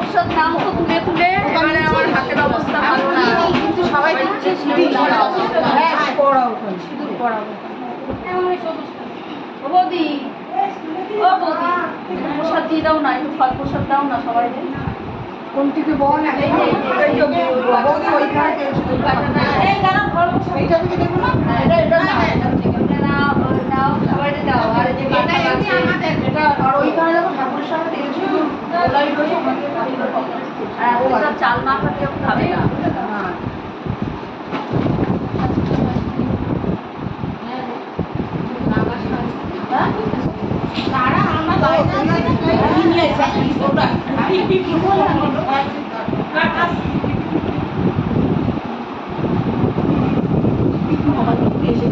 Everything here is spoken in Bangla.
প্রসাদ নাও তো তুলে তুলে, এবারে আমার হাতের অবস্থা ভালো না, কিন্তু সবাই দিচ্ছে সিঁদুর পড়াও, সিঁদুর পড়াও। ও বৌদি, ও বৌদি, প্রসাদ দিয়ে দাও না, একটু ফল প্রসাদ দাও না সবাইকে। কোন থেকে বল? বৌদি ওইখানে এই দাঁড়াও, ফল প্রসাদ এইটা থেকে দেবো না? এটা নাও, নাও সবাইকে দাও। আর যে বাটা আছে এটা আর ওইখানে দেখো ঠাকুরের সামনে দেখেছি গোলাই রয়েছে আমাকে আর ওটা চাল মাখা কেউ খাবে না। তারা আমার বাইরে নিয়ে এসে